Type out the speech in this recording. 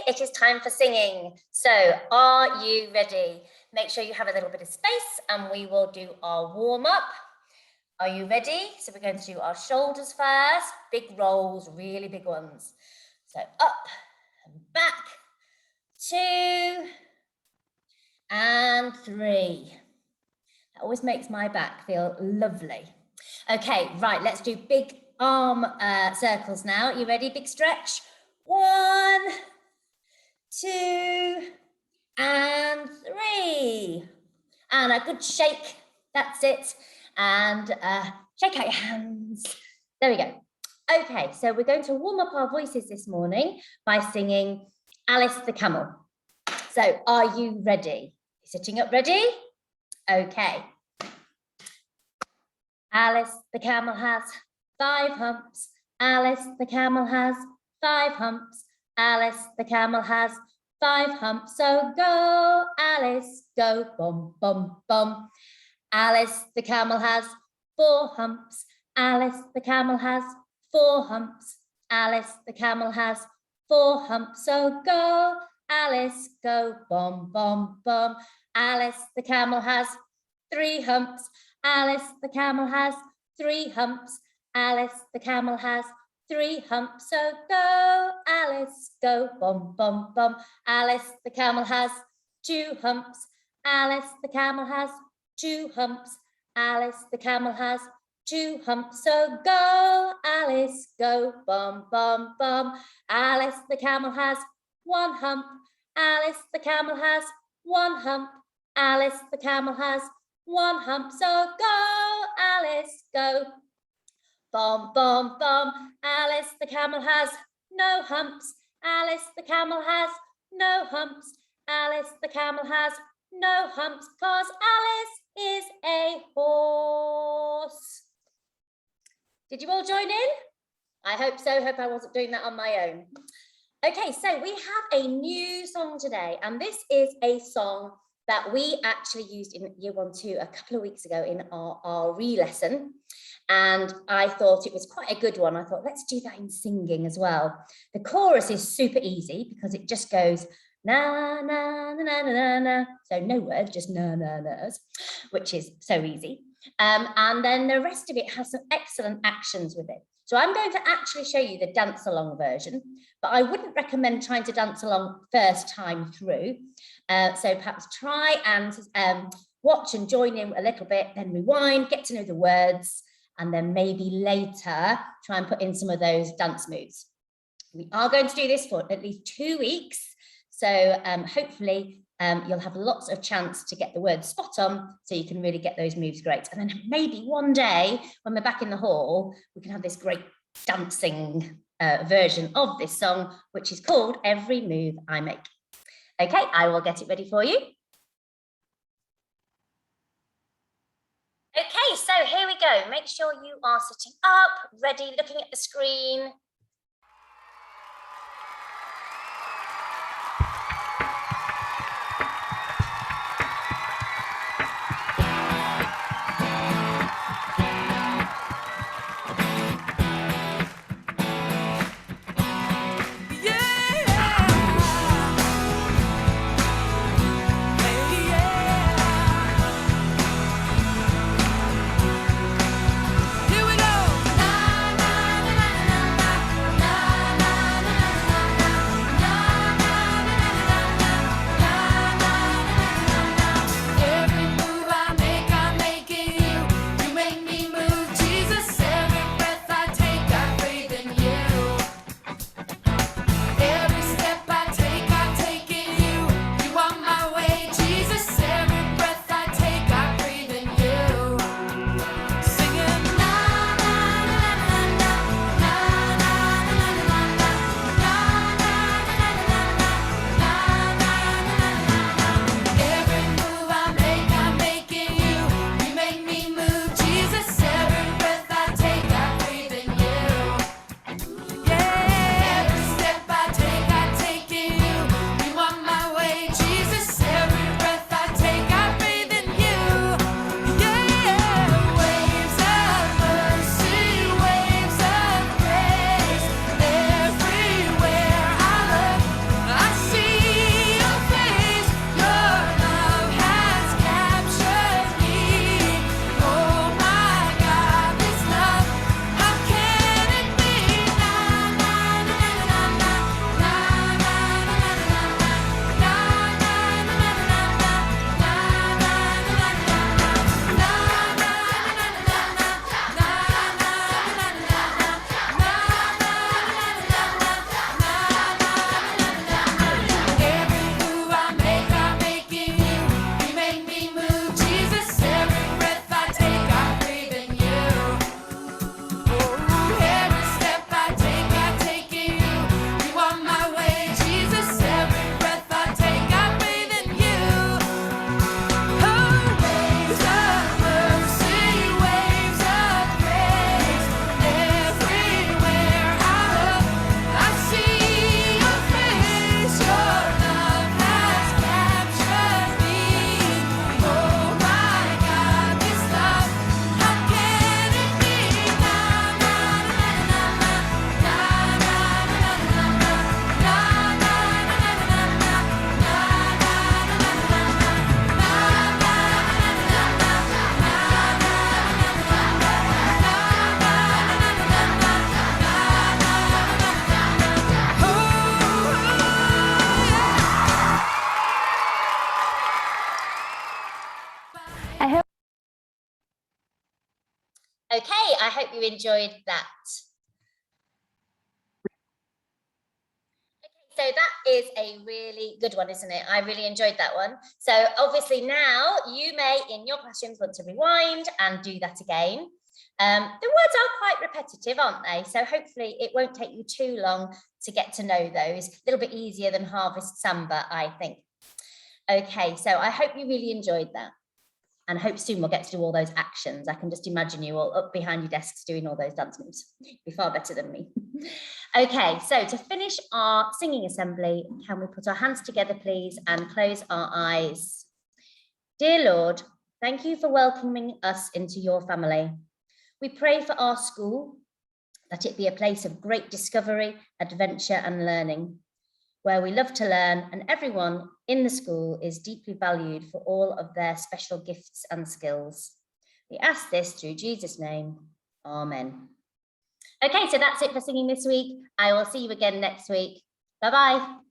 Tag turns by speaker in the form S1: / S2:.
S1: it is time for singing. So are you ready? Make sure you have a little bit of space and we will do our warm up. Are you ready? So we're going to do our shoulders first, big rolls, really big ones. So up and back, 2 and 3. That always makes my back feel lovely. Okay, right, let's do big arm circles now. You ready? Big stretch. 1, 2 and 3. And a good shake. That's it. And shake out your hands. There we go. Okay, so we're going to warm up our voices this morning by singing Alice the Camel. So are you ready? Sitting up ready? Okay. Alice the camel has 5 humps. Alice the camel has 5 humps. Alice the camel has 5 humps. So go, Alice, go, bum, bum, bum. Alice the camel has 4 humps. Alice the camel has 4 humps. Alice the camel has 4 humps. So go, Alice, go, bum, bum, bum. Alice the camel has 3 humps. Alice the camel has 3 humps. Alice the camel has 3 humps. So go, Alice, go, bum, bum, bum. Alice the camel has 2 humps. Alice the camel has 2 humps. Alice the camel has 2 humps. So go, Alice, go, bum, bum, bum. Alice the camel has 1 hump. Alice the camel has 1 hump. Alice the camel has 1 hump. So go, Alice, go, bum, bum, bum. Alice the camel has no humps. Alice the camel has no humps. Alice the camel has no humps, 'cause Alice is a horse. Did you all join in? I hope so. Hope I wasn't doing that on my own. Okay, so we have a new song today, and this is a song that we actually used in Year 1-2 a couple of weeks ago in our re-lesson. And I thought it was quite a good one. I thought, let's do that in singing as well. The chorus is super easy because it just goes na, na, na, na, na, na. So no words, just na, na, na's, which is so easy. And then the rest of it has some excellent actions with it. So I'm going to actually show you the dance along version, but I wouldn't recommend trying to dance along first time through. So perhaps try and watch and join in a little bit, then rewind, get to know the words, and then maybe later try and put in some of those dance moves. We are going to do this for at least 2 weeks. So hopefully you'll have lots of chance to get the words spot on so you can really get those moves great. And then maybe one day when we're back in the hall, we can have this great dancing version of this song, which is called Every Move I Make. Okay, I will get it ready for you. Okay, so here we go. Make sure you are sitting up, ready, looking at the screen. Okay, I hope you enjoyed that. So that is a really good one, isn't it? I really enjoyed that one. So obviously now you may, in your questions, want to rewind and do that again. The words are quite repetitive, aren't they? So hopefully it won't take you too long to get to know those. A little bit easier than Harvest Samba, I think. Okay, so I hope you really enjoyed that. And I hope soon we'll get to do all those actions. I can just imagine you all up behind your desks doing all those dance moves. Be far better than me. Okay, so to finish our singing assembly, can we put our hands together, please, and close our eyes? Dear Lord, thank you for welcoming us into your family. We pray for our school, that it be a place of great discovery, adventure, and learning, where we love to learn and everyone in the school is deeply valued for all of their special gifts and skills. We ask this through Jesus' name. Amen. Okay, so that's it for singing this week. I will see you again next week. Bye-bye.